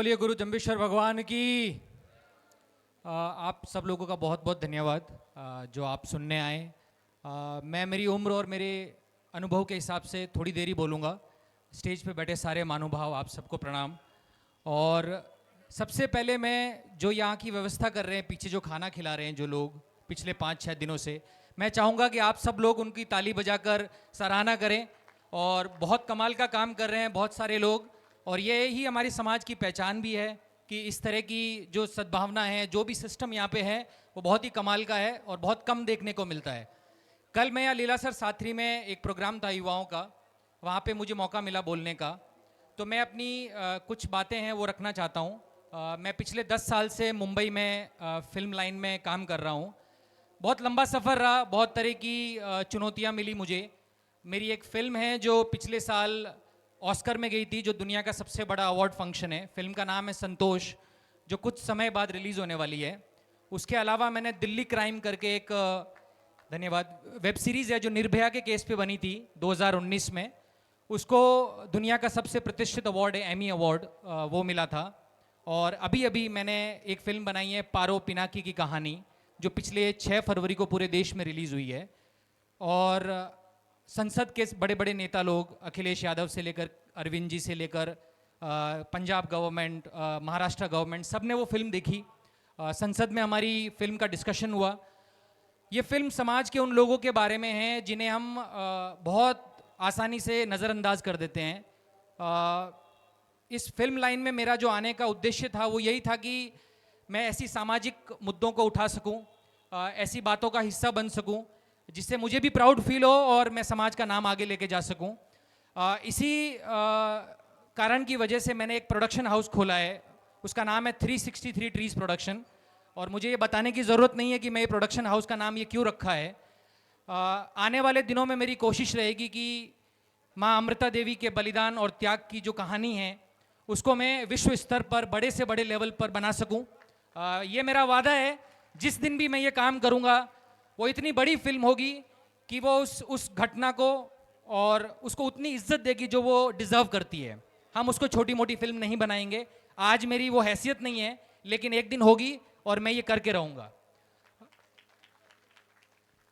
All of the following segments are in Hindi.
बोलिए गुरु जम्बेश्वर भगवान की। आप सब लोगों का बहुत बहुत धन्यवाद जो आप सुनने आए। मैं मेरी उम्र और मेरे अनुभव के हिसाब से थोड़ी देर ही बोलूँगा। स्टेज पे बैठे सारे महानुभाव आप सबको प्रणाम। और सबसे पहले मैं जो यहाँ की व्यवस्था कर रहे हैं, पीछे जो खाना खिला रहे हैं जो लोग पिछले 5-6 दिनों से, मैं चाहूँगा कि आप सब लोग उनकी ताली बजाकर सराहना करें। और बहुत कमाल का काम कर रहे हैं बहुत सारे लोग, और ये ही हमारी समाज की पहचान भी है कि इस तरह की जो सद्भावना है, जो भी सिस्टम यहाँ पे है, वो बहुत ही कमाल का है और बहुत कम देखने को मिलता है। कल मैं यहाँ लीलासर साथरी में एक प्रोग्राम था युवाओं का, वहाँ पे मुझे मौका मिला बोलने का, तो मैं अपनी कुछ बातें हैं वो रखना चाहता हूँ। मैं पिछले 10 साल से मुंबई में फिल्म लाइन में काम कर रहा हूँ। बहुत लंबा सफ़र रहा, बहुत तरह की चुनौतियाँ मिली मुझे। मेरी एक फ़िल्म है जो पिछले साल ऑस्कर में गई थी, जो दुनिया का सबसे बड़ा अवार्ड फंक्शन है। फिल्म का नाम है संतोष, जो कुछ समय बाद रिलीज़ होने वाली है। उसके अलावा मैंने दिल्ली क्राइम करके एक धन्यवाद वेब सीरीज़ है जो निर्भया के केस पे बनी थी 2019 में। उसको दुनिया का सबसे प्रतिष्ठित अवार्ड है एमी अवार्ड, वो मिला था। और अभी अभी मैंने एक फ़िल्म बनाई है पारो पिनाकी की कहानी, जो पिछले 6 फरवरी को पूरे देश में रिलीज़ हुई है। और संसद के बड़े बड़े नेता लोग, अखिलेश यादव से लेकर अरविंद जी से लेकर पंजाब गवर्नमेंट, महाराष्ट्र गवर्नमेंट, सब ने वो फिल्म देखी। संसद में हमारी फिल्म का डिस्कशन हुआ। ये फिल्म समाज के उन लोगों के बारे में है जिन्हें हम बहुत आसानी से नज़रअंदाज कर देते हैं। इस फिल्म लाइन में मेरा जो आने का उद्देश्य था वो यही था कि मैं ऐसी सामाजिक मुद्दों को उठा सकूं, ऐसी बातों का हिस्सा बन सकूं जिससे मुझे भी प्राउड फील हो और मैं समाज का नाम आगे लेके जा सकूं। इसी कारण की वजह से मैंने एक प्रोडक्शन हाउस खोला है, उसका नाम है 363 ट्रीज प्रोडक्शन। और मुझे ये बताने की ज़रूरत नहीं है कि मैं ये प्रोडक्शन हाउस का नाम ये क्यों रखा है। आने वाले दिनों में मेरी कोशिश रहेगी कि माँ अमृता देवी के बलिदान और त्याग की जो कहानी है उसको मैं विश्व स्तर पर बड़े से बड़े लेवल पर बना सकूं। ये मेरा वादा है। जिस दिन भी मैं ये काम करूंगा वो इतनी बड़ी फिल्म होगी कि वो उस घटना को और उसको उतनी इज्जत देगी जो वो डिज़र्व करती है। हम उसको छोटी मोटी फिल्म नहीं बनाएंगे। आज मेरी वो हैसियत नहीं है, लेकिन एक दिन होगी और मैं ये करके रहूँगा।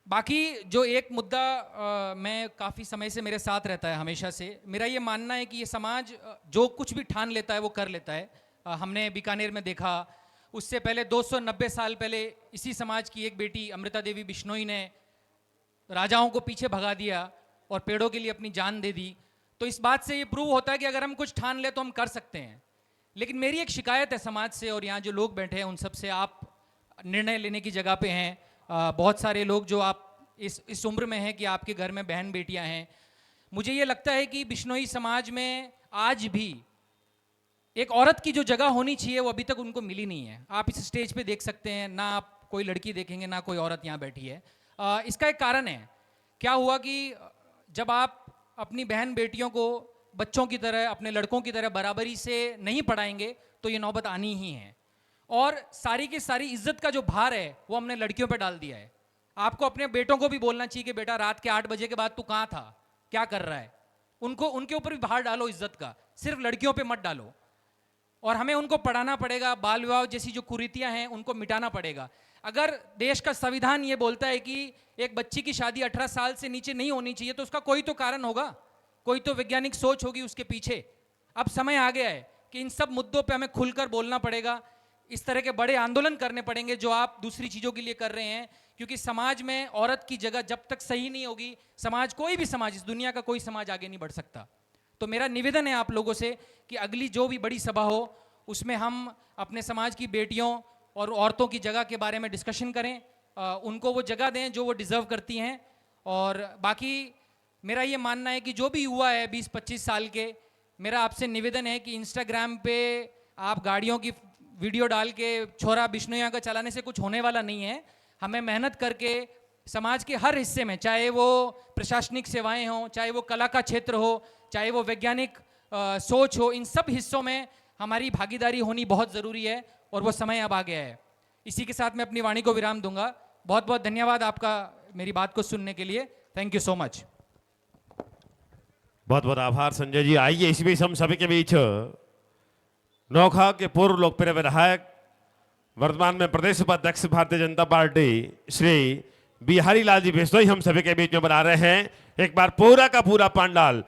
बाकी जो एक मुद्दा मैं काफ़ी समय से मेरे साथ रहता है, हमेशा से मेरा ये मानना है कि ये समाज जो कुछ भी ठान लेता है वो कर लेता है। हमने बीकानेर में देखा, उससे पहले 290 साल पहले इसी समाज की एक बेटी अमृता देवी बिश्नोई ने राजाओं को पीछे भगा दिया और पेड़ों के लिए अपनी जान दे दी। तो इस बात से ये प्रूव होता है कि अगर हम कुछ ठान ले तो हम कर सकते हैं। लेकिन मेरी एक शिकायत है समाज से और यहाँ जो लोग बैठे हैं उन सब से, आप निर्णय लेने की जगह पे हैं। बहुत सारे लोग जो आप इस उम्र में हैं कि आपके घर में बहन बेटियां हैं। मुझे ये लगता है कि बिश्नोई समाज में आज भी एक औरत की जो जगह होनी चाहिए वो अभी तक उनको मिली नहीं है। आप इस स्टेज पे देख सकते हैं ना, आप कोई लड़की देखेंगे ना कोई औरत यहाँ बैठी है। इसका एक कारण है। क्या हुआ कि जब आप अपनी बहन बेटियों को बच्चों की तरह, अपने लड़कों की तरह बराबरी से नहीं पढ़ाएंगे तो ये नौबत आनी ही है। और सारी की सारी इज्जत का जो भार है वो हमने लड़कियों पर डाल दिया है। आपको अपने बेटों को भी बोलना चाहिए कि बेटा रात के 8 बजे के बाद तू कहाँ था, क्या कर रहा है। उनके ऊपर भी भार डालो इज्जत का, सिर्फ लड़कियों पे मत डालो। और हमें उनको पढ़ाना पड़ेगा, बाल विवाह जैसी जो कुरीतियां हैं उनको मिटाना पड़ेगा। अगर देश का संविधान ये बोलता है कि एक बच्ची की शादी 18 साल से नीचे नहीं होनी चाहिए तो उसका कोई तो कारण होगा, कोई तो वैज्ञानिक सोच होगी उसके पीछे। अब समय आ गया है कि इन सब मुद्दों पे हमें खुलकर बोलना पड़ेगा। इस तरह के बड़े आंदोलन करने पड़ेंगे जो आप दूसरी चीज़ों के लिए कर रहे हैं, क्योंकि समाज में औरत की जगह जब तक सही नहीं होगी, समाज, कोई भी समाज, इस दुनिया का कोई समाज आगे नहीं बढ़ सकता। तो मेरा निवेदन है आप लोगों से कि अगली जो भी बड़ी सभा हो उसमें हम अपने समाज की बेटियों और औरतों की जगह के बारे में डिस्कशन करें, उनको वो जगह दें जो वो डिज़र्व करती हैं। और बाकी मेरा ये मानना है कि जो भी युवा है 20-25 साल के, मेरा आपसे निवेदन है कि इंस्टाग्राम पे आप गाड़ियों की वीडियो डाल के छोरा बिश्नोइया का चलाने से कुछ होने वाला नहीं है। हमें मेहनत करके समाज के हर हिस्से में, चाहे वो प्रशासनिक सेवाएं हों, चाहे वो कला का क्षेत्र हो, चाहे वो वैज्ञानिक सोच हो, इन सब हिस्सों में हमारी भागीदारी होनी बहुत ज़रूरी है और वो समय अब आ गया है। इसी के साथ मैं अपनी वाणी को विराम दूंगा। बहुत बहुत धन्यवाद आपका मेरी बात को सुनने के लिए। Thank you so much. बहुत बहुत आभार संजय जी। आइए इस बीच हम सभी के बीच नोखा के पूर्व लोकप्रिय विधायक, वर्तमान में प्रदेश उपाध्यक्ष भारतीय जनता पार्टी श्री बिहारी लाल जी बिश्नोई हम सभी के बीच में बना रहे हैं। एक बार पूरा का पूरा पंडाल